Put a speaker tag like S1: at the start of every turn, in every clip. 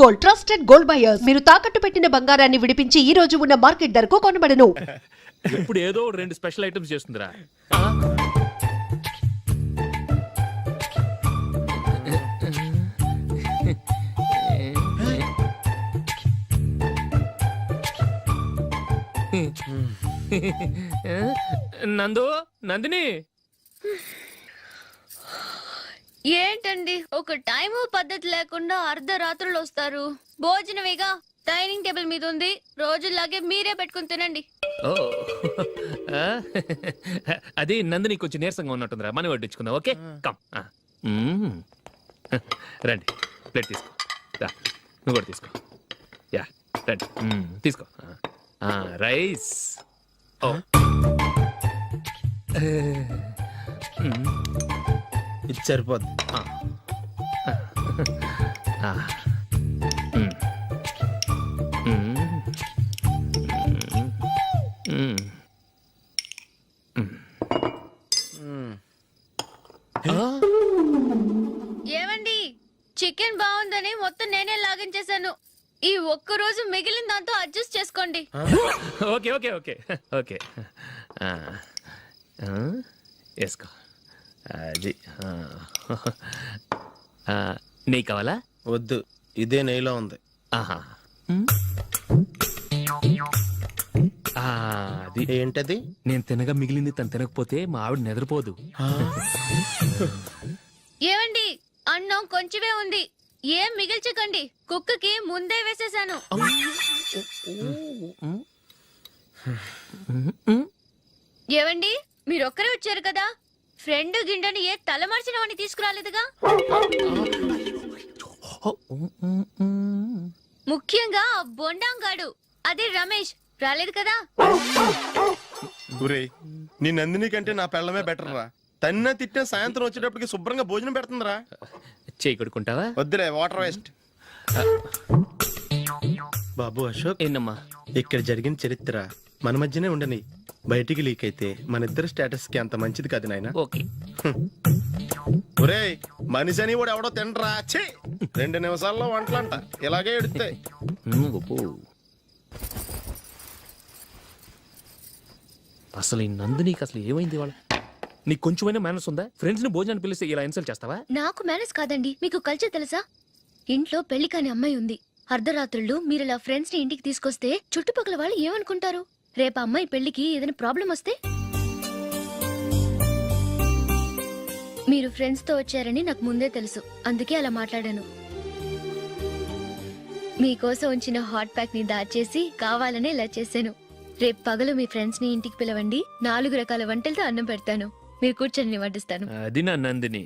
S1: Gold, trusted gold buyers. మీరు తాకట్టు పెట్టిన బంగారాన్ని విడిపించి ఈ రోజు ఉన్న మార్కెట్ ధరకు కొనబడను.
S2: ఇప్పుడు ఏదో 2 స్పెషల్ ఐటమ్స్ చేస్తుందిరా. నందిని
S3: ఏంటండి ఒక టైము పద్ధతి లేకుండా అర్ధరాత్రులు వస్తారు. భోజనమేగా డైనింగ్ టేబుల్ మీద ఉంది, రోజులాగే మీరే పెట్టుకుని తినండి.
S2: ఓ అది నందిని కొంచెం నీరసంగా ఉన్నట్టుందిరా, మనీ వడ్డించుకుందాం. Okay come. రండి, ప్లేట్ తీసుకో. నువ్వు కూడా తీసుకో. యా రండి, తీసుకో. రైస్. ఓ
S4: ఇది సరిపోద్ది.
S3: ఏమండి, చికెన్ బాగుందని మొత్తం నేనే లాగించేశాను. ఈ ఒక్క రోజు మిగిలిన దాంతో అడ్జస్ట్ చేసుకోండి.
S2: ఓకే ఓకే ఓకే ఓకే వేసుకో. అది నెయ్యి కావాలా?
S4: వద్దు, ఇదే నెయ్యిలో ఉంది.
S2: ఆహా, అది
S4: ఏంటది?
S2: నేను తినగా మిగిలింది తను తినకపోతే మా ఆవిడ నిద్రపోదు.
S3: ఏమండి, అన్నం కొంచెమే ఉంది, ఏం మిగిల్చకండి. కుక్కకి ముందే వేసేసాను. ఏవండి, మీరొక్కరే వచ్చారు కదా, ఫ్రెండ్ గిండెని ఏ తలమర్చిన వాడిని తీసుకురాలేదుగా. ముఖ్యంగా ఆ బొండాంగాడు, అదే రమేష్, రాలేదు కదా.
S4: గురేయ్, నీ నందిని కంటే నా పెళ్ళమే బెటర్ రా. తన్న తిట్టిన సాయంత్రం వచ్చేటప్పటికి శుభ్రంగా భోజనం పెడుతుందిరా.
S2: చేయి కొడుకుంటావా?
S4: వద్దులే, వాటర్ వేస్ట్. బాబు అశోక్,
S2: ఏంటమ్మా?
S4: ఇక్కడ జరిగిన చరిత్ర మన మధ్యనే ఉండని, బయటికి లీక్ అయితే మన ఇద్దరు స్టేటస్ కి అంత మంచిది కాదు నాయన.
S2: ఓకే.
S4: ఒరేయ్, మనిషి అని కూడా ఎవడో తినరా. 2 నిమిషాల్లో వంటలంట ఇలాగే ఎడుతాయి.
S2: అసలు ఈ నందినికి అసలు ఏమైంది? వాళ్ళ నీకు కొంచెమైనా మేనర్స్ ఉందా? ఫ్రెండ్స్ ని భోజనాన్ని పిలిస్తే ఇలా ఇన్సల్ట్ చేస్తావా?
S3: నాకు మేనేజ్ కాదండి, మీకు కల్చర్ తెలుసా? ఇంట్లో పెళ్లి కాని అమ్మాయి ఉంది. అర్ధరాత్రుళ్ళు మీరు ఇలా ఫ్రెండ్స్ ని ఇంటికి తీసుకొస్తే చుట్టుపక్కల వాళ్ళు ఏమనుకుంటారు? రేపు అమ్మాయి పెళ్లికి ఏదైనా ప్రాబ్లం వస్తే? మీరు ఫ్రెండ్స్ తో వచ్చారని నాకు ముందే తెలుసు, అందుకే అలా మాట్లాడాను. మీకోసం ఉంచిన హాట్ ప్యాక్ ని దాచేసి కావాలనే ఇలా చేశాను. రేపు పగలు మీ ఫ్రెండ్స్ ని ఇంటికి పిలవండి, 4 రకాల వంటలతో అన్నం పెడతాను. మీరు కూర్చొని వడ్డిస్తాను.
S2: అది నా Nandini.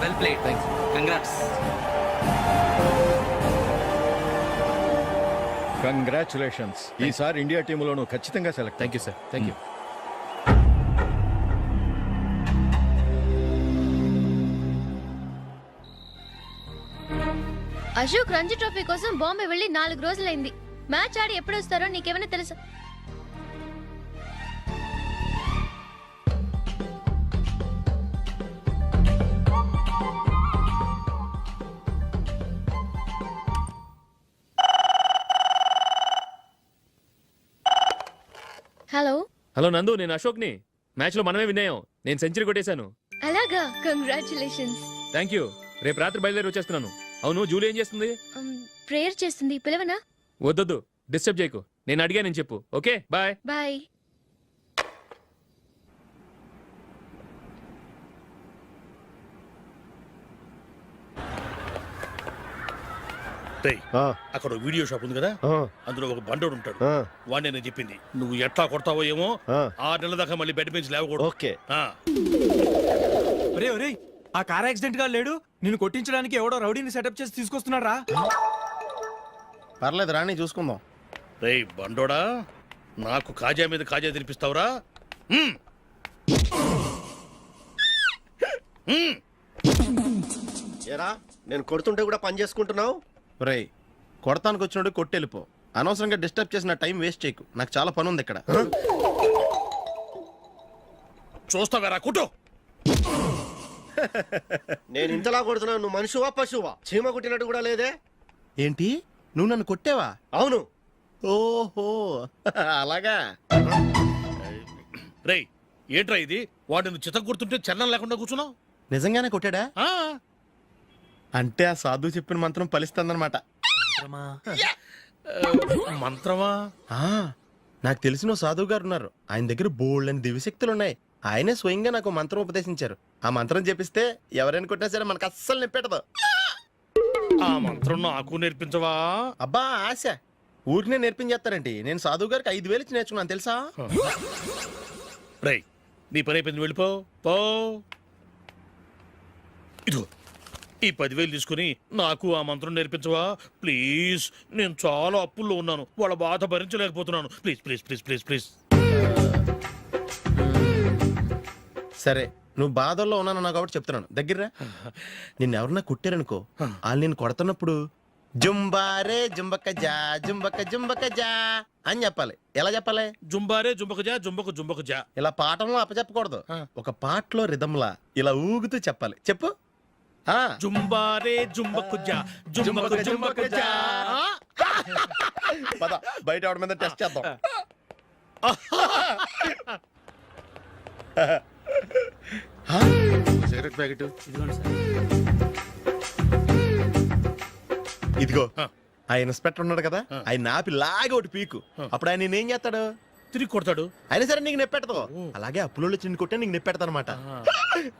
S5: Well played. Thanks. Congrats.
S6: Congratulations. ఈసారి ఇండియా టీంలోనూ ఖచ్చితంగా select.
S2: Thank you sir. Thank you.
S3: Ashok Ranji trophy కోసం బాంబే వెళ్ళి 4 రోజులైంది. మ్యాచ్ ఆడి ఎప్పుడు వస్తారో నీకేమైనా తెలుసా?
S2: హలో నందు, నేను అశోక్ని. మ్యాచ్లో మనమే విన్నాయం. నేను సెంచరీ కొట్టేశాను.
S3: అలాగా, కంగ్రాచులేషన్స్.
S2: Thank you. రేపు రాత్రి బయలుదేరి వచ్చేస్తున్నాను. అవును, జూలీ ఏం చేస్తుంది?
S3: ప్రేయర్ చేస్తుంది, పిలవనా?
S2: వద్దొద్దు, డిస్టర్బ్ చేయకు. నేను అడిగానని చెప్పు. Okay, bye.
S3: బాయ్.
S7: రేయ్, అక్కడ ఓ వీడియో షాప్ ఉంది కదా, అందులో ఒక బండోడు ఉంటాడు. వాడిని నేను చెప్పింది నువ్వు ఎట్లా కొడతావో ఏమో. 6 నెలల దాకా మళ్ళీ బెడ్ బెంచ్ లేవకూడదు.
S4: ఓకే.
S7: ఆ.
S5: ఒరే ఒరే, ఆ కార్ యాక్సిడెంట్ గా లేడు, నిన్ను కొట్టించడానికి ఎవడో రౌడీని సెటప్ చేసి తీసుకొస్తున్నాడు రా.
S4: పర్లేదు రాని చూసుకుందాం.
S7: రేయ్ బండోడా, నాకు కాజా మీద కాజా తినిపిస్తావురా? హ్మ్. హ్మ్.
S8: ఏరా నేను కొడుతుంటే కూడా పని చేసుకుంటున్నావు.
S4: రేయ్, కొడతానికి వచ్చినోడు కొట్టెళ్ళిపో. అనవసరంగా డిస్టర్బ్ చేసిన టైం వేస్ట్ చేయకు. నాకు చాలా పని ఉంది ఇక్కడ.
S7: చూస్తావేరా కుట్టు.
S8: నేను ఇంతలా కొడుతున్నాను, నువ్వు మనిషివా పశువా? చీమ కుట్టినట్టు కూడా లేదే.
S4: ఏంటి, నువ్వు నన్ను కొట్టావా?
S8: అవును.
S4: ఓహో అలాగా.
S7: రేయ్ ఏంట్రా ఇది? వాడు నువ్వు చిత్త గుర్తుంటే చలనం లేకుండా కూర్చున్నావు.
S4: నిజంగానే కొట్టాడా?
S7: ఆ.
S4: అంటే ఆ సాధువు చెప్పిన మంత్రం ఫలిస్తుందన్నమాట.
S7: మంత్రమా?
S4: నాకు తెలిసిన ఓ సాధువు గారు ఉన్నారు. ఆయన దగ్గర బోల్డ్ అని దివ్యశక్తులు ఉన్నాయి. ఆయనే స్వయంగా నాకు మంత్రం ఉపదేశించారు. ఆ మంత్రం చెప్పిస్తే ఎవరైనా కొట్టినా సరే మనకు అస్సలు నిప్పెట్టదు.
S7: ఆ మంత్రం నాకు నేర్పించవా?
S4: అబ్బా ఆశ, ఊరినే నేర్పించేస్తారండి. నేను సాధువు గారికి 5,000 ఇచ్చి నేర్చుకున్నాను తెలుసా?
S7: రేయ్ నీ పని అయిపోయింది, వెళ్ళిపో పో. ఇదిగో ఈ 10,000 తీసుకుని నాకు ఆ మంత్రం నేర్పించవా ప్లీజ్? నేను చాలా అప్పుల్లో ఉన్నాను, వాళ్ళ బాధ భరించలేకపోతున్నాను. Please please please please please.
S4: సరే, నువ్వు బాధల్లో ఉన్నాను నాకు కాబట్టి చెప్తున్నాను. దగ్గర నిన్ను ఎవరన్నా కుట్టారనుకో, వాళ్ళు నేను కొడుతున్నప్పుడు జుంబారే జుంబక జా జుంబక జుంబక జా అని చెప్పాలి. ఎలా చెప్పాలి?
S7: జుంబారే జుంబకు జా జుంబకు జుంబకు జా.
S4: ఇలా పాఠంలో అప్పచెప్పకూడదు. ఒక పాటలో రిధంలా ఇలా ఊగుతూ చెప్పాలి. చెప్పు.
S7: జుంబారే జుంబకు జా జుంబకు జుంబకు జా.
S4: పద బయట ఆవిడ మీద టెస్ట్ చేద్దాం.
S8: సిగరెట్ ప్యాకెట్
S4: ఇదిగో. ఆ ఇన్స్పెక్టర్ ఉన్నాడు కదా, ఆయన నాపి లాగే ఒకటి పీకు. అప్పుడు ఆయన నేనేం చేస్తాడు?
S7: తిరిగి కొడతాడు.
S4: అయినా సరే నీకు నెప్పెడతావు. అలాగే అప్పులో చిన్న కొట్టే నీకు నెప్పెడతా అనమాట.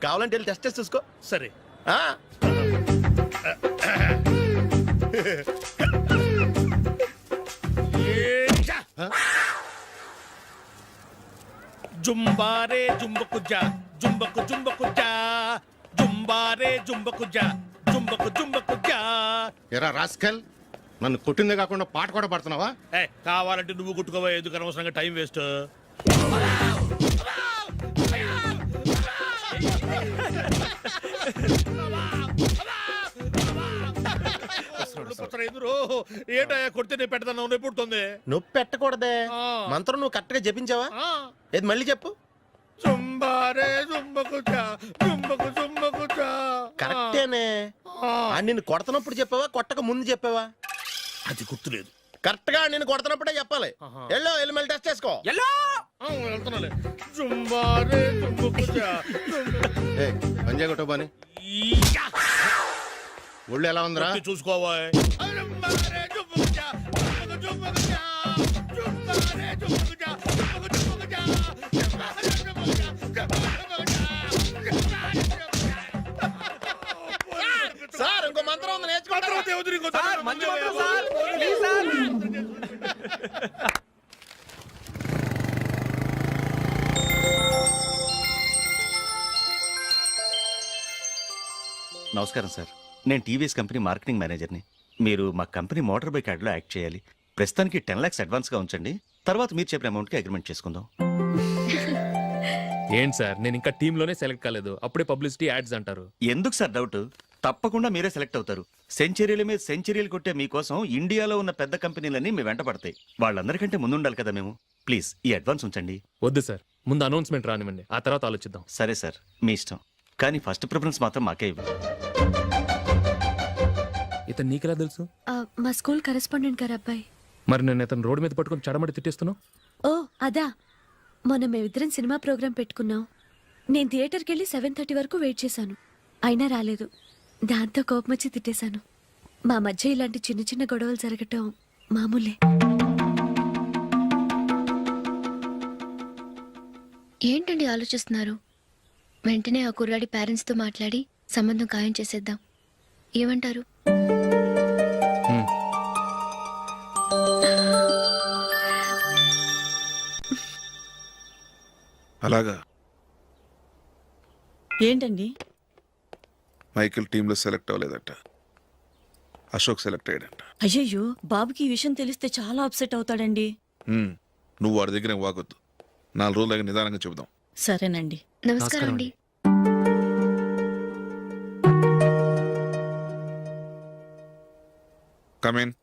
S4: కావాలంటే వెళ్ళి టెస్ట్ చేసి చూసుకో.
S7: సరే. జుంబారే జుంబకు జా జుంబకు జుంబకు జా జుంబారే జుంబకు జా జుంబకు జుంబకు జా.
S8: ఎరా రాస్కల్, నన్ను కొట్టిందే కాకుండా పాట కూడా పడుతున్నావా?
S7: కావాలంటే నువ్వు కొట్టుకోవా, ఎందుకు అనవసరంగా టైం వేస్ట్. ఏంటయ్యా కొడితే నేను పెడతాను, నొప్పి పుడుతుంది.
S4: నొప్పి పెట్టకూడదే. మంత్రం నువ్వు కరెక్ట్ గా జపించావా? ఏది మళ్ళీ చెప్పు.
S7: జుంబారే జుంబకు జా జుంబకు జుంబకు జా.
S4: కరెక్టేనే. నిన్ను కొడుతున్నప్పుడు చెప్పావా, కొట్టక ముందు చెప్పావా?
S7: అది గుర్తులేదు.
S4: కరెక్ట్ గా నేను కొడుతున్నప్పుడే చెప్పాలి. వెళ్ళి మళ్ళీ టెస్ట్ చేసుకో.
S7: వెళ్తున్నాలే. జుంబారే జుంబకు జా.
S8: పంజా కొట్టబాని ఒళ్ళు ఎలా ఉందిరా
S7: చూసుకోవా.
S4: సార్ ఇంకో మంత్రం ఉంది, నేర్చుకుంటారా?
S9: నమస్కారం సార్, నేను టీవీఎస్ కంపెనీ మార్కెటింగ్ మేనేజర్ని. మీరు మా కంపెనీ మోటార్ బైక్ యాడ్లో యాక్ట్ చేయాలి. ప్రస్తుతానికి 10 lakhs అడ్వాన్స్గా ఉంచండి, తర్వాత మీరు చెప్పిన అమౌంట్కి అగ్రిమెంట్ చేసుకుందాం.
S2: ఏంటి సార్, నేను ఇంకా టీంలోనే సెలెక్ట్ కాలేదు, అప్పుడే పబ్లిసిటీ యాడ్స్ అంటారు.
S9: ఎందుకు సార్ డౌట్? తప్పకుండా మీరే సెలెక్ట్ అవుతారు. సెంచరీల మీద సెంచరీలు కొట్టే మీకోసం ఇండియాలో ఉన్న పెద్ద కంపెనీలన్నీ మీ వెంట పడతాయి. వాళ్ళందరికంటే ముందుండాలి కదా మేము. ప్లీజ్ ఈ అడ్వాన్స్ ఉంచండి.
S2: వద్దు సార్, ముందు అనౌన్స్మెంట్ రానివ్వండి, ఆ తర్వాత ఆలోచిద్దాం.
S9: సరే సార్, మీ ఇష్టం, కానీ ఫస్ట్ ప్రిఫరెన్స్ మాత్రం మాకే ఇవ్వండి.
S2: ఇతను నీకెలా తెలుసు?
S3: మా స్కూల్ కరెస్పాండెంట్ గారు అబ్బాయి.
S2: మరి నేను ఇతను రోడ్డు మీద పట్టుకొని చడమడి తిట్టేస్తున్నావు.
S3: ఓ అదా,
S10: మొన్న మేమిద్దరం సినిమా ప్రోగ్రాం పెట్టుకున్నాం. నేను థియేటర్కి వెళ్ళి 7:30 వరకు వెయిట్ చేశాను, అయినా రాలేదు. దాంతో కోపం వచ్చి తిట్టేశాను. మా మధ్య ఇలాంటి చిన్న చిన్న గొడవలు జరగటం మామూలే.
S3: ఏంటండి ఆలోచిస్తున్నారు? వెంటనే ఆ కుర్రాడి పేరెంట్స్తో మాట్లాడి సంబంధం ఖాయం చేసేద్దాం. ఏమంటారు?
S11: అలాగా
S10: ఏంటండి?
S11: మైకిల్ టీంలో సెలెక్ట్ అవ్వలేదట, అశోక్ సెలెక్ట్ అయ్యాడంట.
S10: అయ్యయ్యో, బాబుకి ఈ విషయం తెలిస్తే చాలా అప్సెట్ అవుతాడండి.
S11: నువ్వు వాడి దగ్గర వాగొద్దు, 4 రోజులగా నిదానంగా చెబుదాం.
S10: సరేనండి.
S3: నమస్కారం అండి.
S11: కమేన్,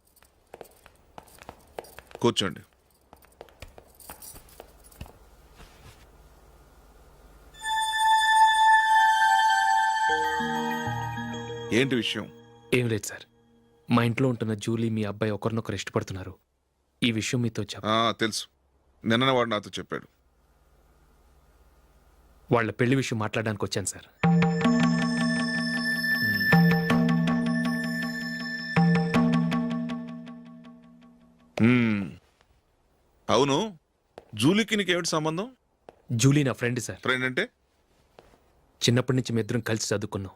S11: కూర్చోండి. ఏంటి విషయం?
S2: ఏం లేదు సార్, మా ఇంట్లో ఉంటున్న జూలీ మీ అబ్బాయి ఒకరినొకరు ఇష్టపడుతున్నారు. ఈ విషయం మీతో
S11: తెలుసు, నిన్న వాడు నాతో చెప్పాడు.
S2: వాళ్ళ పెళ్లి విషయం మాట్లాడడానికి వచ్చాను సార్.
S11: అవును, జూలీకి నీకేమిటి సంబంధం?
S2: జూలీ నా ఫ్రెండ్ సార్.
S11: ఫ్రెండ్ అంటే?
S2: చిన్నప్పటి నుంచి మీ ఇద్దరం కలిసి చదువుకున్నాం.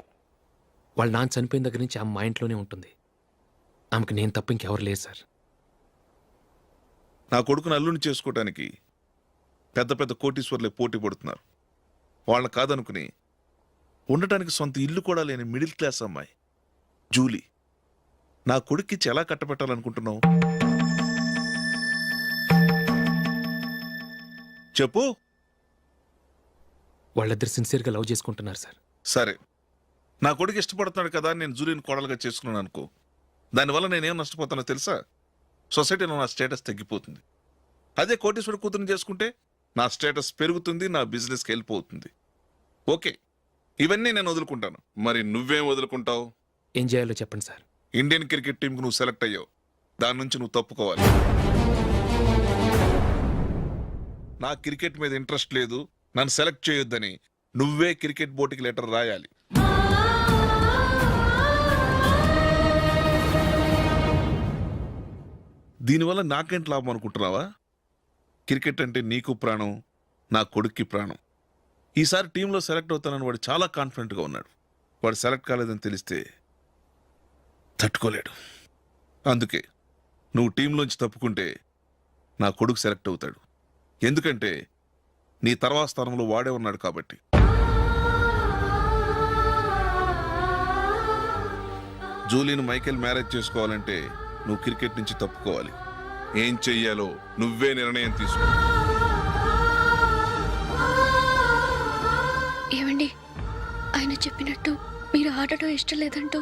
S2: వాళ్ళ నాన్న చనిపోయిన దగ్గర నుంచి ఆమె మా ఇంట్లోనే ఉంటుంది. ఆమెకు నేను తప్ప ఇంకెవరు లేదు సార్.
S11: నా కొడుకును అల్లుని చేసుకోవటానికి పెద్ద పెద్ద కోటీశ్వర్లే పోటీ పడుతున్నారు. వాళ్ళని కాదనుకుని ఉండటానికి సొంత ఇల్లు కూడా లేని మిడిల్ క్లాస్ అమ్మాయి జూలీ నా కొడుక్కిచ్చి ఎలా కట్టబెట్టాలనుకుంటున్నావు? చెప్పు.
S2: వాళ్ళిద్దరు సిన్సియర్గా లవ్ చేసుకుంటున్నారు సార్.
S11: సరే, నా కొడుకు ఇష్టపడుతున్నాడు కదా అని నేను జూలీని కోడలుగా చేసుకున్నాను అనుకో, దానివల్ల నేనేం నష్టపోతానో తెలుసా? సొసైటీలో నా స్టేటస్ తగ్గిపోతుంది. అదే కోటీశ్వర కూతురుని చేసుకుంటే నా స్టేటస్ పెరుగుతుంది, నా బిజినెస్కి హెల్ప్ అవుతుంది. ఓకే, ఇవన్నీ నేను వదులుకుంటాను. మరి నువ్వేం వదులుకుంటావు?
S2: ఏం చేయాలో చెప్పండి సార్.
S11: ఇండియన్ క్రికెట్ టీంకి నువ్వు సెలెక్ట్ అయ్యావు, దాని నుంచి నువ్వు తప్పుకోవాలి. నా క్రికెట్ మీద ఇంట్రెస్ట్ లేదు, నన్ను సెలెక్ట్ చేయొద్దని నువ్వే క్రికెట్ బోర్డుకి లెటర్ రాయాలి. దీనివల్ల నాకేంటి లాభం అనుకుంటున్నావా? క్రికెట్ అంటే నీకు ప్రాణం, నా కొడుక్కి ప్రాణం. ఈసారి టీంలో సెలెక్ట్ అవుతానని వాడు చాలా కాన్ఫిడెంట్గా ఉన్నాడు. వాడు సెలెక్ట్ కాలేదని తెలిస్తే తట్టుకోలేడు. అందుకే నువ్వు టీంలోంచి తప్పుకుంటే నా కొడుకు సెలెక్ట్ అవుతాడు. ఎందుకంటే నీ తర్వాత స్థానంలో వాడే ఉన్నాడు కాబట్టి. జూలీని మైకేల్ మ్యారేజ్ చేసుకోవాలంటే నువ్వు క్రికెట్ నుంచి తప్పుకోవాలి. ఏం చెయ్యాలో నువ్వే నిర్ణయం తీసుకో.
S3: ఏమండి, ఆయన చెప్పినట్టు మీరు ఆడటం ఇష్టం లేదంటూ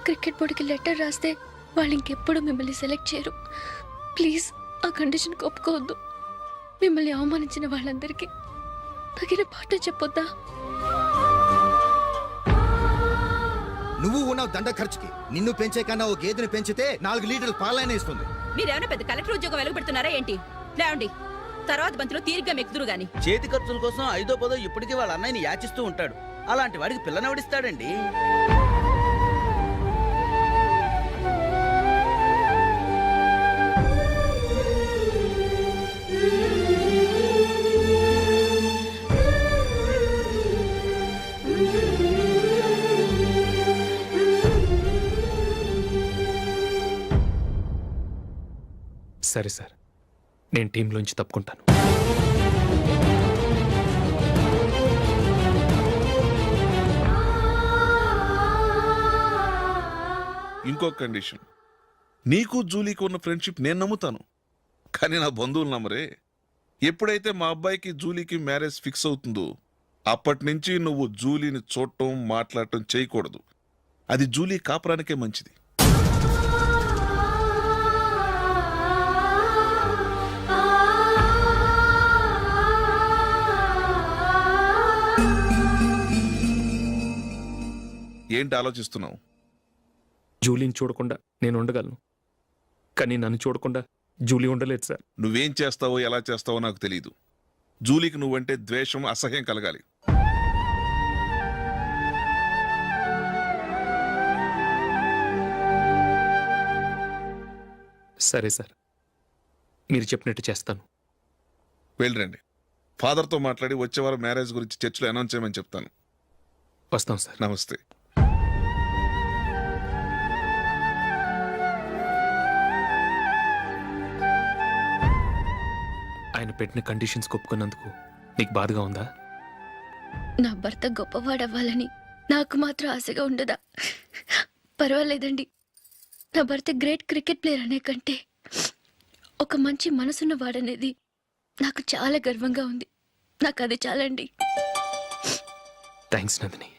S3: క్రికెట్ బోర్డుకి లెటర్ రాస్తే వాళ్ళు ఇంకెప్పుడు మిమ్మల్ని సెలెక్ట్ చేయరు. ప్లీజ్ ఆ కండిషన్ ఒప్పుకోవద్దు. మిమ్మల్ని అవమానించిన వాళ్ళందరికీ తగిన పాట చెప్పొద్దా?
S8: నువ్వు ఉన్నావు దండ ఖర్చుకి. నిన్ను పెంచే కన్నా ఓ గేదెని పెంచితే 4 లీటర్ల పాలైనా ఇస్తుంది.
S10: మీరేమైనా పెద్ద కలెక్టర్ ఉద్యోగం వెలుగుపెడుతున్నారా ఏంటి? లేవండి, తర్వాత బంతిలో తీరిగ్గా మెక్కుదురు గాని.
S12: చేతి ఖర్చుల కోసం 5దో 10దో ఇప్పటికీ వాళ్ళ అన్నయ్యని యాచిస్తూ ఉంటాడు. అలాంటి వాడికి పిల్లనవడిస్తాడండి.
S2: సరే సార్, నేను టీంలోంచి తప్పుకుంటాను.
S11: ఇంకో కండిషన్, నీకు జూలీకి ఉన్న ఫ్రెండ్షిప్ నేను నమ్ముతాను, కానీ నా బంధువులు నమ్మరే. ఎప్పుడైతే మా అబ్బాయికి జూలీకి మ్యారేజ్ ఫిక్స్ అవుతుందో అప్పటి నుంచి నువ్వు జూలీని చూడటం మాట్లాడటం చేయకూడదు. అది జూలీ కాపురానికే మంచిది. ఏంటి ఆలోచిస్తున్నావు?
S2: జూలీని చూడకుండా నేను ఉండగలను, కానీ నన్ను చూడకుండా జూలీ ఉండలేదు సార్.
S11: నువ్వేం చేస్తావో ఎలా చేస్తావో నాకు తెలియదు, జూలీకి నువ్వంటే ద్వేషం, అసహ్యం కలగాలి.
S2: సరే సార్, మీరు చెప్పినట్టు చేస్తాను.
S11: వెళ్ళరండి. ఫాదర్తో మాట్లాడి వచ్చే వారం మ్యారేజ్ గురించి చర్చిలో అనౌన్స్ చేయమని చెప్తాను.
S2: వస్తాం సార్.
S11: నమస్తే.
S2: ఆయన పెట్టిన కండిషన్స్ ఒప్పుకున్నందుకు నీకు బాధగా ఉందా?
S3: నా భర్త గొప్పవాడవ్వాలని నాకు మాత్రం ఆశగా ఉండదా? పర్వాలేదండి. నా భర్త గ్రేట్ క్రికెట్ ప్లేయర్ అనే కంటే ఒక మంచి మనసున్న వాడనేది నాకు చాలా గర్వంగా ఉంది. నాకు అది చాలండి.
S2: థ్యాంక్స్ నందిని.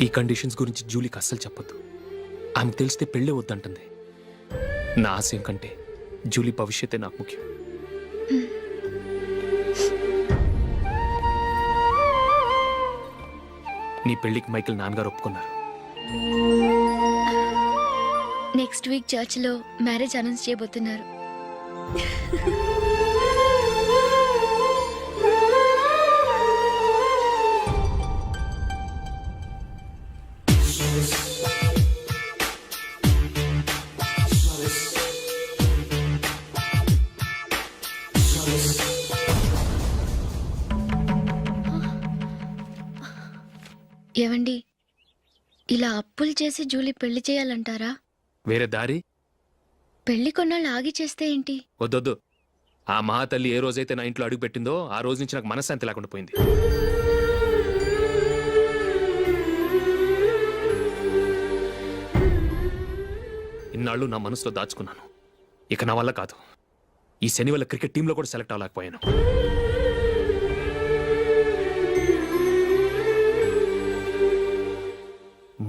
S2: ఈ కండిషన్స్ గురించి జూలీకి అస్సలు చెప్పొద్దు. ఆమెకు తెలిస్తే పెళ్ళే వద్దంటుంది. నా ఆశయం కంటే జూలీ భవిష్యత్తే నాకు ముఖ్యం. నీ పెళ్లికి మైకిల్ నాన్నగారు ఒప్పుకున్నారు.
S3: నెక్స్ట్ వీక్ చర్చిలో మ్యారేజ్ అనౌన్స్ చేయబోతున్నారు. ఏవండి, ఇలా అప్పులు చేసి జూలీ పెళ్లి చేయాలంటారా?
S2: వేరే దారి?
S3: పెళ్లి కొన్నాళ్ళు ఆగి చేస్తే ఏంటి?
S2: వద్దొద్దు. ఆ మహాతల్లి ఏ రోజైతే నా ఇంట్లో అడుగు పెట్టిందో ఆ రోజు నుంచి నాకు మనశ్శాంతి లేకుండా పోయింది. ఇన్నాళ్ళు నా మనసులో దాచుకున్నాను. ఇక నా వల్ల కాదు. ఈ శని వల్ల క్రికెట్ టీంలో కూడా సెలెక్ట్ అవ్వలేకపోయాను.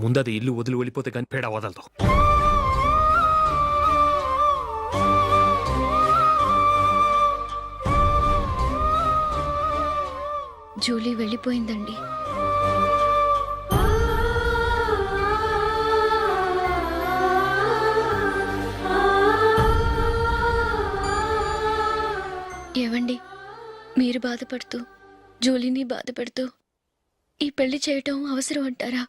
S2: ముందది ఇల్లు వదిలి వెళ్ళిపోతే కానీ పేడ వదలదు.
S3: జూలీ వెళ్ళిపోయిందండి. ఏవండి, మీరు బాధపడుతూ జూలీని బాధపెడుతూ ఈ పెళ్లి చేయటం అవసరం అంటారా?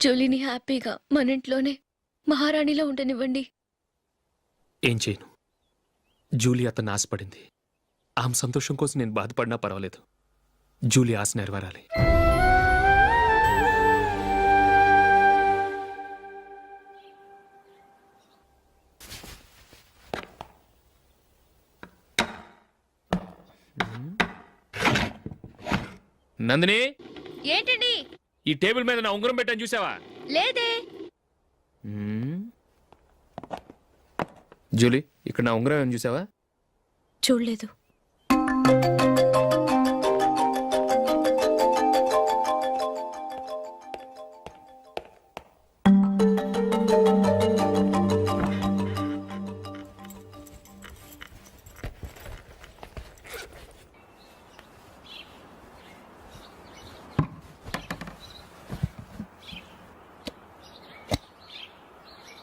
S3: జూలీని హ్యాపీగా మన ఇంట్లోనే మహారాణిలో ఉండనివ్వండి.
S2: ఏం చేయను? జూలీ అతన్ని ఆశపడింది. ఆమె సంతోషం కోసం నేను బాధపడినా పర్వాలేదు. జూలీ ఆశ నెరవేరాలి. నందిని,
S3: ఏంటండి?
S2: ఈ టేబుల్ మీద నా ఉంగరం పెట్టని చూసావా?
S3: లేదే.
S2: జూలీ, ఇక్కడ నా ఉంగరం ఏమని చూసావా?
S10: చూడలేదు.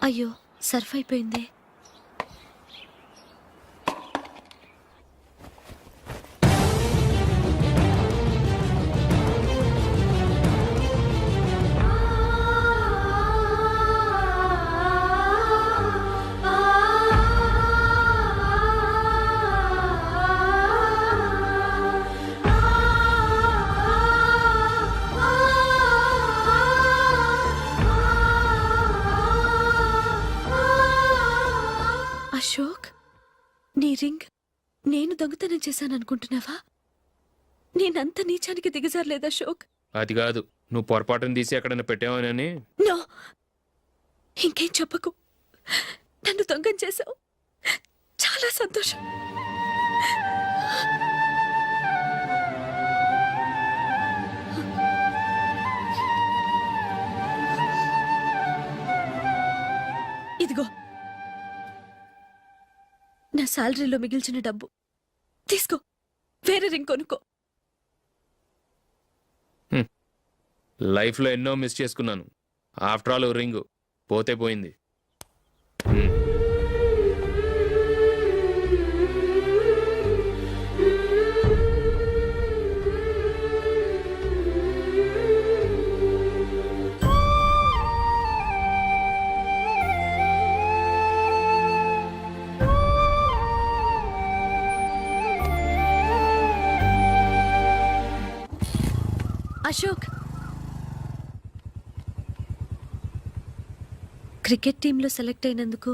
S10: అయ్యో, సర్ఫ్ అయిపోయిందే. అశోక్, నీ రింగ్ నేను దొంగతనం చేశాననుకుంటున్నావా? నేనంత నీచానికి దిగజారలేదు అశోక్.
S2: అది కాదు, నువ్వు పొరపాటును తీసి ఎక్కడైనా పెట్టావని.
S10: నో, ఇంకేం చెప్పకు. నన్ను దొంగం చేశావు. చాలా సంతోషం. ఇదిగో నా శాలరీలో మిగిల్చిన డబ్బు తీసుకో. వేరే రింగ్ కొనుక్కో.
S2: లైఫ్లో ఎన్నో మిస్ చేసుకున్నాను. ఆఫ్టర్ ఆల్ రింగ్ పోతే పోయింది.
S10: అశోక్, క్రికెట్ టీంలో సెలెక్ట్ అయినందుకు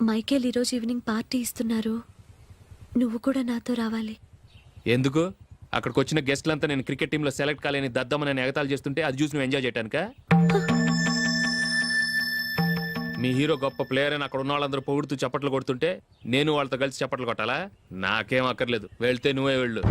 S10: మైకేల్ ఈరోజు ఈవినింగ్ పార్టీ ఇస్తున్నారు. నువ్వు కూడా నాతో రావాలి.
S2: ఎందుకు? అక్కడికి వచ్చిన గెస్ట్లంతా నేను క్రికెట్ టీంలో సెలెక్ట్ కాలేని దద్దమ్మ నేను ఎగతాలు చేస్తుంటే అది చూసి నువ్వు ఎంజాయ్ చేయటానికా? మీ హీరో గొప్ప ప్లేయర్ అని అక్కడ ఉన్న వాళ్ళందరూ పొగుడుతూ చప్పట్లు కొడుతుంటే నేను వాళ్ళతో కలిసి చప్పట్లు కొట్టాలా? నాకేం అక్కర్లేదు, వెళ్తే నువ్వే వెళ్ళు.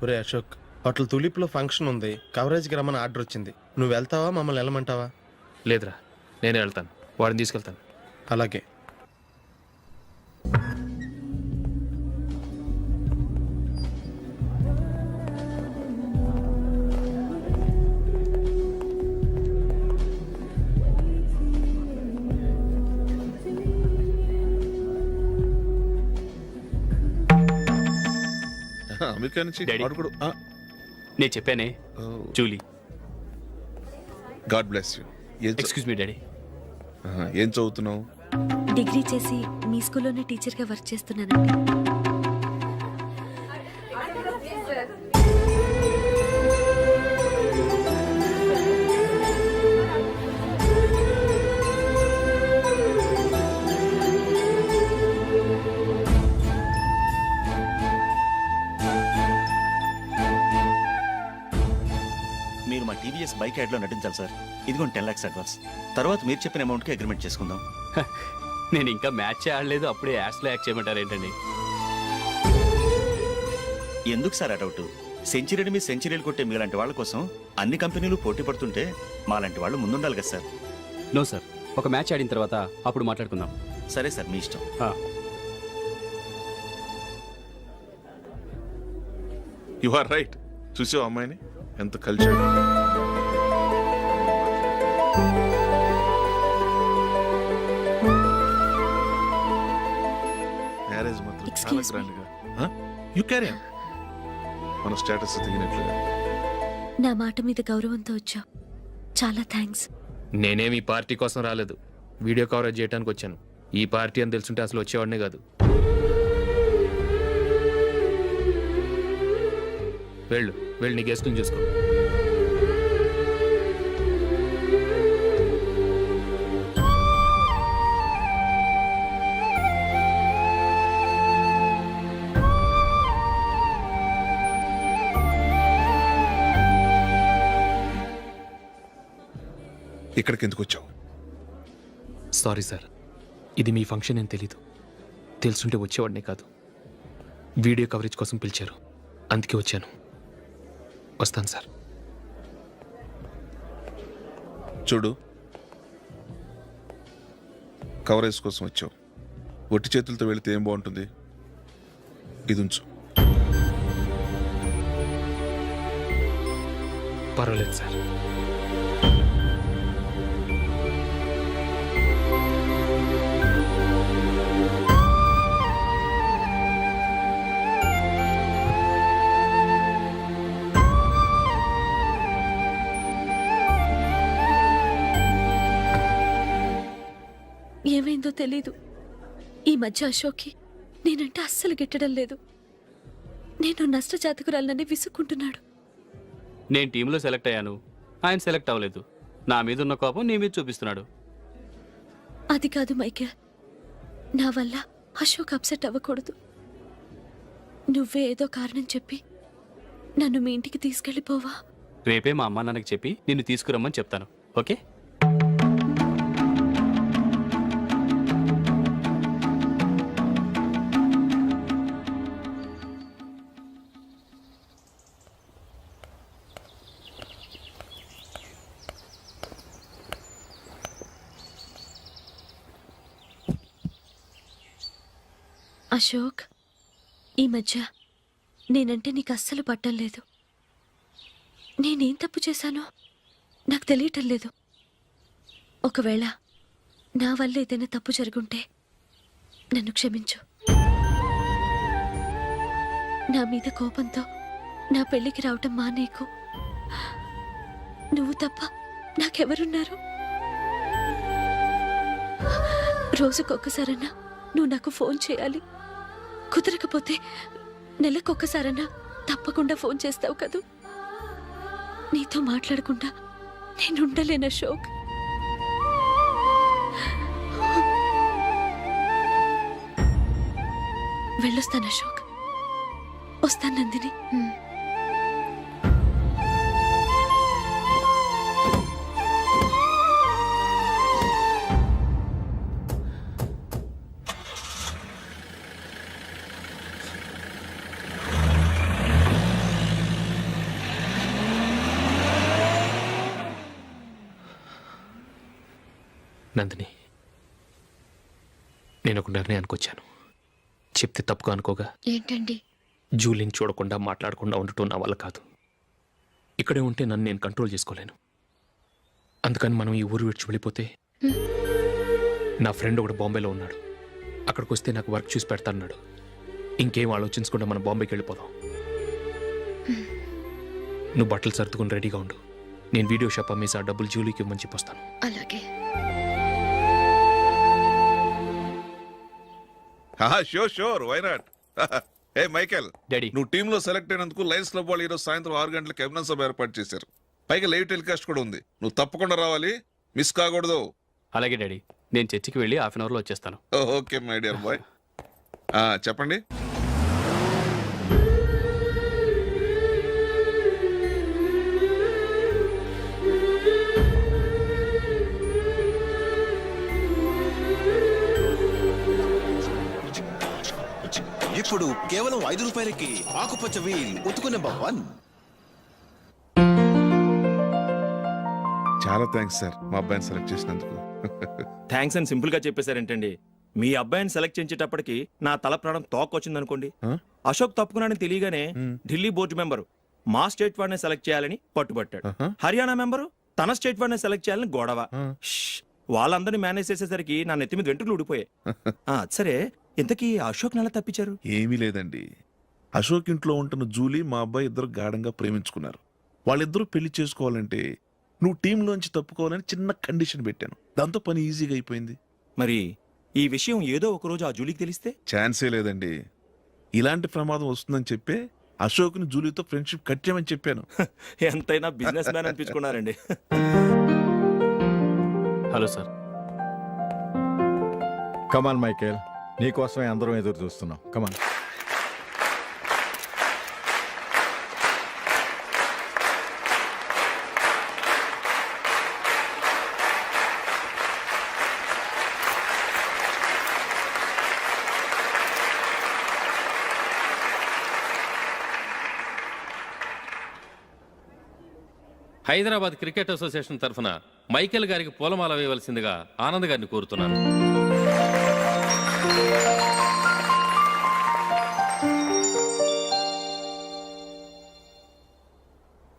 S4: ఒరే అశోక్, హోటల్ తులిప్లో ఫంక్షన్ ఉంది, కవరేజ్కి రమ్మని ఆర్డర్ వచ్చింది. నువ్వు వెళ్తావా, మమ్మల్ని వెళ్ళమంటావా?
S2: లేదురా, నేనే వెళ్తాను, వాడిని తీసుకెళ్తాను.
S4: అలాగే.
S11: అమెరికా నుంచి
S2: డాడీ.
S11: వాడు కూడా
S2: నేను చెప్పానే, Julie.
S11: God bless you.
S2: Excuse me daddy.
S11: ఏం చదువుతున్నావు?
S10: డిగ్రీ చేసి మీ స్కూల్లోనే టీచర్గా వర్క్ చేస్తున్నానండి.
S9: మీరు మా టీవీఎస్ బైక్ యాడ్లో నటించాలి సార్. ఇదిగోండి 10 lakhs అడ్వాన్స్. తర్వాత మీరు చెప్పిన అమౌంట్కి అగ్రిమెంట్ చేసుకుందాం.
S2: నేను ఇంకా మ్యాచ్ ఆడలేదు, అప్పుడే యాడ్స్లో యాక్ట్ చేయమంటారు ఏంటండి?
S9: ఎందుకు సార్ ఆ డౌట్? సెంచరీని మీ సెంచరీలు కొట్టే మీలాంటి వాళ్ళ కోసం అన్ని కంపెనీలు పోటీ పడుతుంటే మాలాంటి వాళ్ళు ముందుండాలి కదా సార్.
S2: నో సార్, ఒక మ్యాచ్ ఆడిన తర్వాత అప్పుడు మాట్లాడుకుందాం.
S9: సరే సార్, మీ ఇష్టం.
S11: You are right. చూసావు అమ్మాయిని ఎంత కల్చర్. మ్యారేజ్ మాత్రం చాలా
S10: Excuse me.
S11: గ్రాండ్గా. You carry on. మన స్టేటస్ దిగినట్లుగా.
S10: నా మాట మీద గౌరవంతో వచ్చావు, చాలా థ్యాంక్స్.
S2: నేనేమి ఈ పార్టీ కోసం రాలేదు, వీడియో కవరేజ్ చేయడానికి వచ్చాను. ఈ పార్టీ అని తెలుసుంటే అసలు వచ్చేవాడినే కాదు. వెళ్ళు వెళ్ళు, నీ గెస్ట్ని చూసుకో.
S11: ఇక్కడికి ఎందుకు వచ్చావు?
S2: సారీ సార్, ఇది మీ ఫంక్షన్ అని తెలీదు. తెలుసుంటే వచ్చేవాడినే కాదు. వీడియో కవరేజ్ కోసం పిలిచారు, అందుకే వచ్చాను. వస్తాను సార్.
S11: చూడు, కవరేజ్ కోసం వచ్చావు. ఒట్టి చేతులతో వెళితే ఏం బాగుంటుంది? ఇది ఉంచు.
S2: పర్వాలేదు సార్.
S10: ఏమైందో తెలీదు, ఈ మధ్య అశోక్కి నేనంటే అస్సలు గిట్టడం లేదు. నేను నష్టజాతకురాలనని విసుక్కుంటున్నాడు.
S2: నేను టీంలో సెలెక్ట్ అయ్యాను, ఆయన సెలెక్ట్ అవ్వలేదు. నా మీద ఉన్న కోపం నీ మీద చూపిస్తున్నాడు.
S10: అది కాదు మైకేల్, నా వల్ల అశోక్ అప్సెట్ అవ్వకూడదు. నువ్వే ఏదో కారణం చెప్పి నన్ను మీ ఇంటికి తీసుకెళ్ళిపోవా?
S2: రేపే మా అమ్మ నాన్నకి చెప్పి నిన్ను తీసుకురమ్మని చెప్తాను, ఓకే?
S10: అశోక్, ఈ మధ్య నేనంటే నీకు అస్సలు పట్టం లేదు. నేనేం తప్పు చేశానో నాకు తెలియటం లేదు. ఒకవేళ నా వల్ల ఏదైనా తప్పు జరుగుంటే నన్ను క్షమించు. నా మీద కోపంతో నా పెళ్ళికి రావటం మానేకు. నువ్వు తప్ప నాకెవరున్నారు? రోజుకొక్కసారన్నా నువ్వు నాకు ఫోన్ చేయాలి. కుదరకపోతే నెలకొక్కసారన్నా తప్పకుండా ఫోన్ చేస్తావు కదూ. నీతో మాట్లాడకుండా నేను ఉండలేను అశోక్. వెళ్ళొస్తాను అశోక్. వస్తాను నందిని.
S2: నందిని, నేను ఒక నిర్ణయానికి వచ్చాను. చెప్తే తప్పుగా అనుకోగా.
S3: ఏంటండి?
S2: జూలిని చూడకుండా మాట్లాడకుండా ఉండటం నా వల్ల కాదు. ఇక్కడే ఉంటే నన్ను నేను కంట్రోల్ చేసుకోలేను. అందుకని మనం ఈ ఊరు విడిచి వెళ్ళిపోతే, నా ఫ్రెండ్ ఒకడు బాంబేలో ఉన్నాడు, అక్కడికి వస్తే నాకు వర్క్ చూసి పెడతాన్నాడు. ఇంకేం ఆలోచించకుండా మనం బాంబేకి వెళ్ళిపోదాం. నువ్వు బట్టలు సర్దుకుని రెడీగా ఉండు. నేను వీడియో షాప్ అమ్మేసి ఆ డబ్బులు జూలీకి ఇవ్వమని చెప్పొస్తాను.
S3: అలాగే.
S11: Sure sure, why not. ఏ మైకేల్,
S2: డాడీ,
S11: నువ్వు టీంలో సెలెక్ట్ అయినందుకు లయన్స్ క్లబ్ వాళ్ళు ఈరోజు సాయంత్రం 6 గంటలకు అభినందన సభ ఏర్పాటు చేశారు. పైగా లైవ్ టెలికాస్ట్ కూడా ఉంది. నువ్వు తప్పకుండా రావాలి, మిస్ కాకూడదు.
S2: అలాగే డాడీ, నేను చర్చికి వెళ్ళి హాఫ్ అన్ అవర్లో వచ్చేస్తాను.
S11: Okay my dear bye. చెప్పండి.
S8: ఇప్పుడు కేవలం 5 రూపాయలకి ఆకుపచ్చ వీల్ ఉతుకు నెంబర్ 1.
S11: చాలా థ్యాంక్స్ సార్, మా అబ్బాయిని సెలెక్ట్ చేసినందుకు.
S5: థ్యాంక్స్ అని సింపుల్ గా చెప్పేశారేంటండి? మీ అబ్బాయిని సెలెక్ట్ చేయించేటప్పటికి నా తల ప్రాణం తోకొచ్చిందనుకోండి. అశోక్ తప్పుకున్నాడని తెలియగానే ఢిల్లీ బోర్డు మెంబరు మా స్టేట్ వాడిని సెలెక్ట్ చేయాలని పట్టుబట్టాడు. హర్యానా మెంబరు తన స్టేట్ వాడిని సెలెక్ట్ చేయాలని గొడవ. వాళ్ళందరినీ మేనేజ్ చేసేసరికి నా నెత్తి మీద వెంట్రుకలు ఊడిపోయాయి. సరే, ఇంతకీ అశోక్ నెల తప్పించారు?
S11: ఏమీ లేదండి, అశోక్ ఇంట్లో ఉంటున్న జూలీ మా అబ్బాయి ఇద్దరు గాఢంగా ప్రేమించుకున్నారు. వాళ్ళిద్దరూ పెళ్లి చేసుకోవాలంటే నువ్వు టీంలోంచి తప్పుకోవాలని చిన్న కండిషన్ పెట్టాను. దాంతో పని ఈజీగా అయిపోయింది.
S5: మరి ఈ విషయం ఏదో ఒక రోజు ఆ జూలీకి తెలిస్తే?
S11: ఛాన్సే లేదండి. ఇలాంటి ప్రమాదం వస్తుందని చెప్పే అశోక్ని జూలీతో ఫ్రెండ్షిప్ కట్ చేయమని చెప్పాను.
S5: ఎంతైనా బిజినెస్ మ్యాన్ అనిపించుకున్నారండి.
S2: Hello sir.
S6: కమాన్ మైకేల్, నీకోసమే అందరం ఎదురు చూస్తున్నాం. కమాన్.
S13: హైదరాబాద్ క్రికెట్ అసోసియేషన్ తరఫున మైకేల్ గారికి పూలమాల వేయవలసిందిగా ఆనంద్ గారిని కోరుతున్నాను.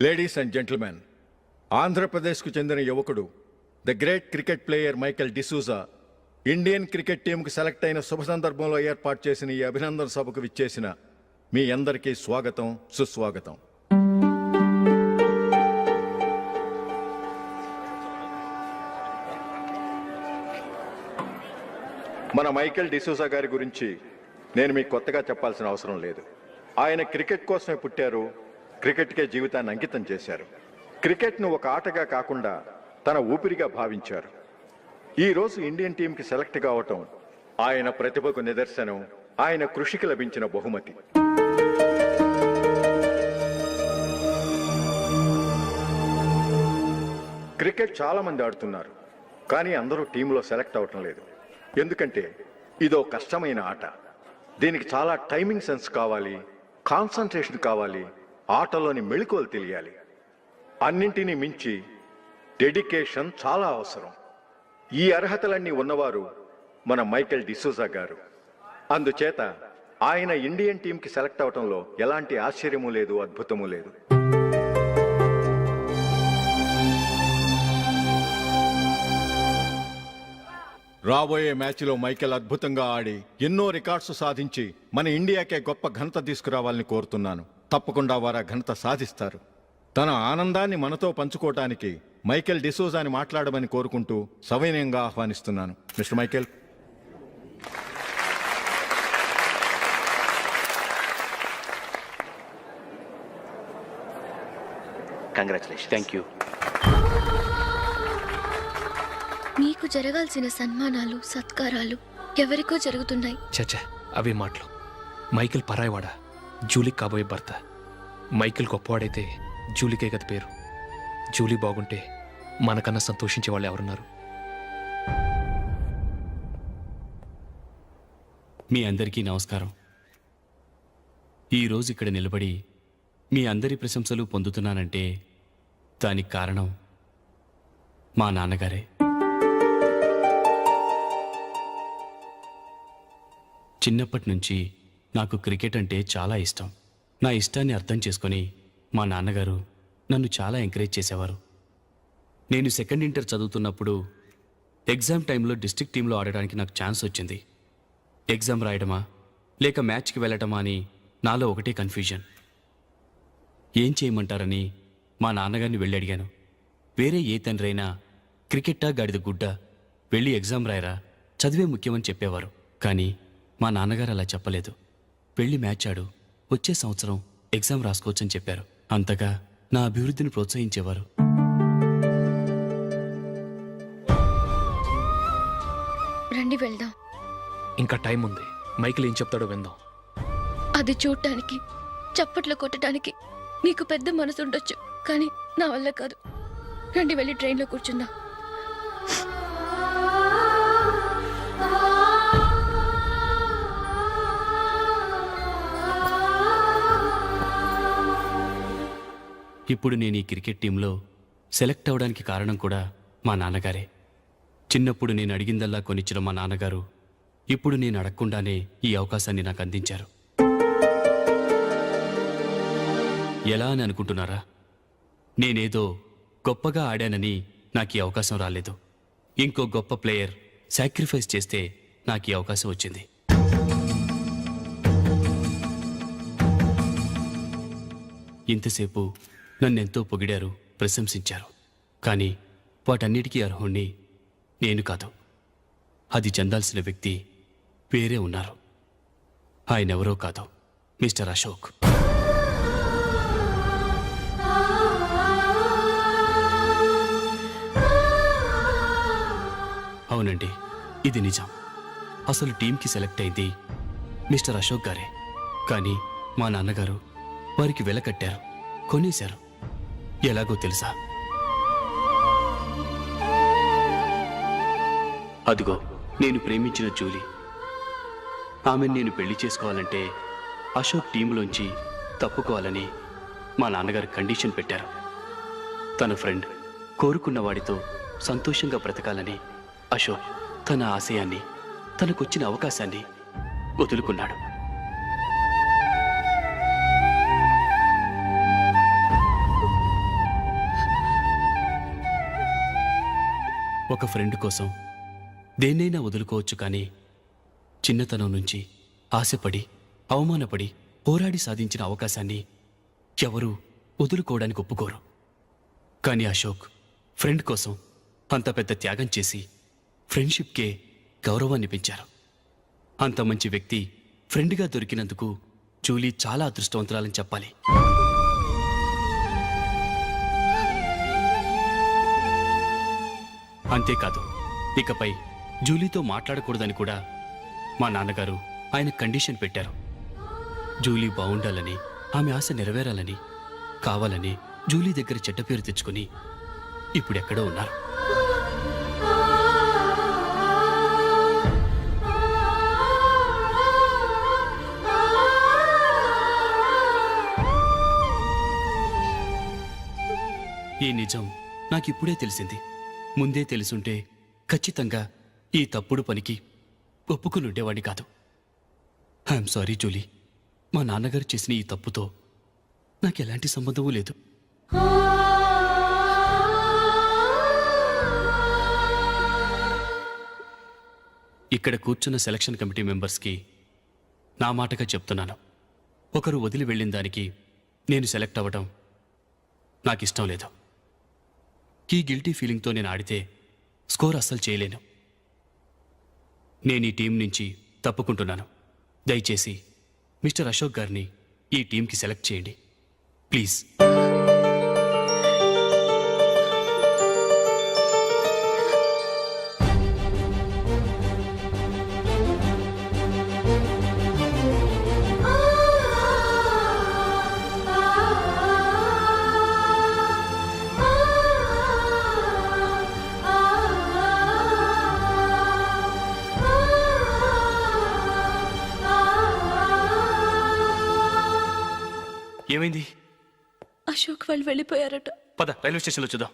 S6: లేడీస్ అండ్ జెంటిల్మెన్, ఆంధ్రప్రదేశ్కు చెందిన యువకుడు the great cricket player Michael D'Souza Indian cricket టీంకు సెలెక్ట్ అయిన శుభ సందర్భంలో ఏర్పాటు చేసిన ఈ అభినందన సభకు విచ్చేసిన మీ అందరికీ స్వాగతం, సుస్వాగతం. మన మైకేల్ డిసూజా గారి గురించి నేను మీకు కొత్తగా చెప్పాల్సిన అవసరం లేదు. ఆయన క్రికెట్ కోసమే పుట్టారు, క్రికెట్కే జీవితాన్ని అంకితం చేశారు. క్రికెట్ను ఒక ఆటగా కాకుండా తన ఊపిరిగా భావించారు. ఈరోజు ఇండియన్ టీంకి సెలెక్ట్ కావటం ఆయన ప్రతిభకు నిదర్శనం, ఆయన కృషికి లభించిన బహుమతి. క్రికెట్ చాలా మంది ఆడుతున్నారు, కానీ అందరూ టీంలో సెలెక్ట్ అవటం లేదు. ఎందుకంటే ఇదో కష్టమైన ఆట. దీనికి చాలా టైమింగ్ సెన్స్ కావాలి, కాన్సన్ట్రేషన్ కావాలి, ఆటలోని మెళకువలు తెలియాలి. అన్నింటినీ మించి డెడికేషన్ చాలా అవసరం. ఈ అర్హతలన్నీ ఉన్నవారు మన మైకేల్ డిసూజా గారు. అందుచేత ఆయన ఇండియన్ టీంకి సెలెక్ట్ అవటంలో ఎలాంటి ఆశ్చర్యము లేదు, అద్భుతము లేదు. రాబోయే మ్యాచ్లో మైకేల్ అద్భుతంగా ఆడి ఎన్నో రికార్డ్స్ సాధించి మన ఇండియాకే గొప్ప ఘనత తీసుకురావాలని కోరుతున్నాను. తప్పకుండా వారు ఆ ఘనత సాధిస్తారు. తన ఆనందాన్ని మనతో పంచుకోవటానికి మైకేల్ డిసూజాని మాట్లాడమని కోరుకుంటూ సవినయంగా ఆహ్వానిస్తున్నాను. Mister Michael.
S9: Congratulation.
S2: Thank you.
S3: మీకు జరగాల్సిన సన్మానాలు సత్కారాలు ఎవరికో జరుగుతున్నాయి.
S2: చచ్చా, అవే మాటలు. మైకేల్ పరాయవాడా, జూలీకి కాబోయే భర్త. మైకేల్ గొప్పవాడైతే జూలీకే కదా పేరు. జూలీ బాగుంటే మనకన్నా సంతోషించే వాళ్ళు ఎవరున్నారు?
S13: మీ అందరికీ నమస్కారం. ఈరోజు ఇక్కడ నిలబడి మీ అందరి ప్రశంసలు పొందుతున్నానంటే దానికి కారణం మా నాన్నగారే. చిన్నప్పటి నుంచి నాకు క్రికెట్ అంటే చాలా ఇష్టం. నా ఇష్టాన్ని అర్థం చేసుకొని మా నాన్నగారు నన్ను చాలా ఎంకరేజ్ చేసేవారు. నేను సెకండ్ ఇంటర్ చదువుతున్నప్పుడు ఎగ్జామ్ టైంలో డిస్ట్రిక్ట్ టీంలో ఆడడానికి నాకు ఛాన్స్ వచ్చింది. ఎగ్జామ్ రాయడమా లేక మ్యాచ్కి వెళ్ళటమా అని నాలో ఒకటే కన్ఫ్యూజన్. ఏం చేయమంటారని మా నాన్నగారిని వెళ్ళి అడిగాను. వేరే ఏ తండ్రి అయినా క్రికెట్టా గాడిద గుడ్డ, వెళ్ళి ఎగ్జామ్ రాయరా, చదివే ముఖ్యమని చెప్పేవారు. కానీ మా నాన్నగారు అలా చెప్పలేదు. వెళ్ళి మ్యాచ్ ఆడు, వచ్చే సంవత్సరం ఎగ్జామ్ రాసుకోవచ్చని చెప్పారు. అంతగా నా అభివృద్ధిని ప్రోత్సహించేవారు.
S3: రండి వెళ్దాం.
S2: ఇంకా టైం ఉంది. మైకేల్ ఏం చెప్తాడో విందాం.
S3: అది చూడటానికి, చప్పట్లు కొట్టడానికి మీకు పెద్ద మనసు ఉండొచ్చు, కానీ నా వల్ల కాదు. రండి వెళ్ళి ట్రైన్లో కూర్చుందాం.
S13: ఇప్పుడు నేను ఈ క్రికెట్ టీంలో సెలెక్ట్ అవ్వడానికి కారణం కూడా మా నాన్నగారే. చిన్నప్పుడు నేను అడిగిందల్లా కొనిచ్చిన మా నాన్నగారు ఇప్పుడు నేను అడగకుండానే ఈ అవకాశాన్ని నాకు అందించారు. ఎలా అని అనుకుంటున్నారా? నేనేదో గొప్పగా ఆడానని నాకు ఈ అవకాశం రాలేదు. ఇంకో గొప్ప ప్లేయర్ సాక్రిఫైస్ చేస్తే నాకు ఈ అవకాశం వచ్చింది. ఇంతసేపు నన్నెంతో పొగిడారు, ప్రశంసించారు. కానీ వాటన్నిటికీ అర్హుణ్ణి నేను కాదు. అది చెందాల్సిన వ్యక్తి వేరే ఉన్నారు. ఆయనెవరో కాదు, మిస్టర్ అశోక్. అవునండి, ఇది నిజం. అసలు టీంకి సెలెక్ట్ అయింది మిస్టర్ అశోక్ గారే. కానీ మా నాన్నగారు వారికి వెల కట్టారు, కొనేశారు. ఎలాగో తెలుసా? అదిగో నేను ప్రేమించిన జూలీ. ఆమెను నేను పెళ్లి చేసుకోవాలంటే అశోక్ టీంలోంచి తప్పుకోవాలని మా నాన్నగారు కండిషన్ పెట్టారు. తన ఫ్రెండ్ కోరుకున్న వాడితో సంతోషంగా బ్రతకాలని అశోక్ తన ఆశయాన్ని, తనకొచ్చిన అవకాశాన్ని వదులుకున్నాడు. ఒక ఫ్రెండ్ కోసం దేన్నైనా వదులుకోవచ్చు, కానీ చిన్నతనం నుంచి ఆశపడి, అవమానపడి, పోరాడి సాధించిన అవకాశాన్ని ఎవరూ వదులుకోవడానికి ఒప్పుకోరు. కానీ అశోక్ ఫ్రెండ్ కోసం అంత పెద్ద త్యాగం చేసి ఫ్రెండ్షిప్కే గౌరవాన్ని పెంచారు. అంత మంచి వ్యక్తి ఫ్రెండ్గా దొరికినందుకు జూలీ చాలా అదృష్టవంతురాలని చెప్పాలి. అంతేకాదు, ఇకపై జూలీతో మాట్లాడకూడదని కూడా మా నాన్నగారు ఆయన కండిషన్ పెట్టారు. జూలీ బాగుండాలని, ఆమె ఆశ నెరవేరాలని, కావాలని జూలీ దగ్గర చెడ్డ పేరు తెచ్చుకుని ఇప్పుడెక్కడో ఉన్నారు. ఈ నిజం నాకిప్పుడే తెలిసింది. ముందే తెలుసుంటే ఖచ్చితంగా ఈ తప్పుడు పనికి ఒప్పుకుని ఉండేవాడిని కాదు. I'm sorry Julie. మా నాన్నగారు చేసిన ఈ తప్పుతో నాకెలాంటి సంబంధమూ లేదు. ఇక్కడ కూర్చున్న సెలక్షన్ కమిటీ మెంబర్స్కి నా మాటగా చెప్తున్నాను. ఒకరు వదిలి వెళ్ళిన దానికి నేను సెలెక్ట్ అవ్వడం నాకు ఇష్టం లేదు. ఈ గిల్టీ ఫీలింగ్తో నేను ఆడితే స్కోర్ అస్సలు చేయలేను. నేను ఈ టీం నుంచి తప్పుకుంటున్నాను. దయచేసి మిస్టర్ అశోక్ గారిని ఈ టీంకి సెలెక్ట్ చేయండి ప్లీజ్. ఏమైంది?
S3: అశోక్ వాళ్ళు వెళ్ళిపోయారట.
S13: పద రైల్వే స్టేషన్లో చూద్దాం.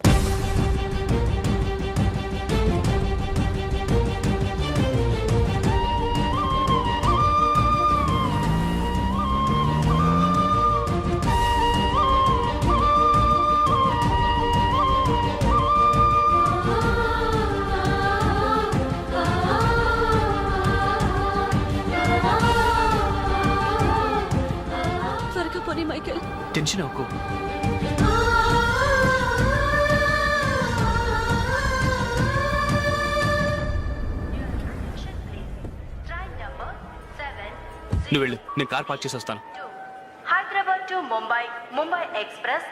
S3: త్వరగా పోనీ మైకేల్.
S13: టెన్షన్ అవ్వకు. నువ్వు వెళ్ళు, నేను కార్ పార్క్ చేసి వస్తాను.
S1: Hyderabad to Mumbai Mumbai express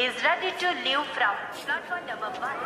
S1: is ready to leave from platform number 1.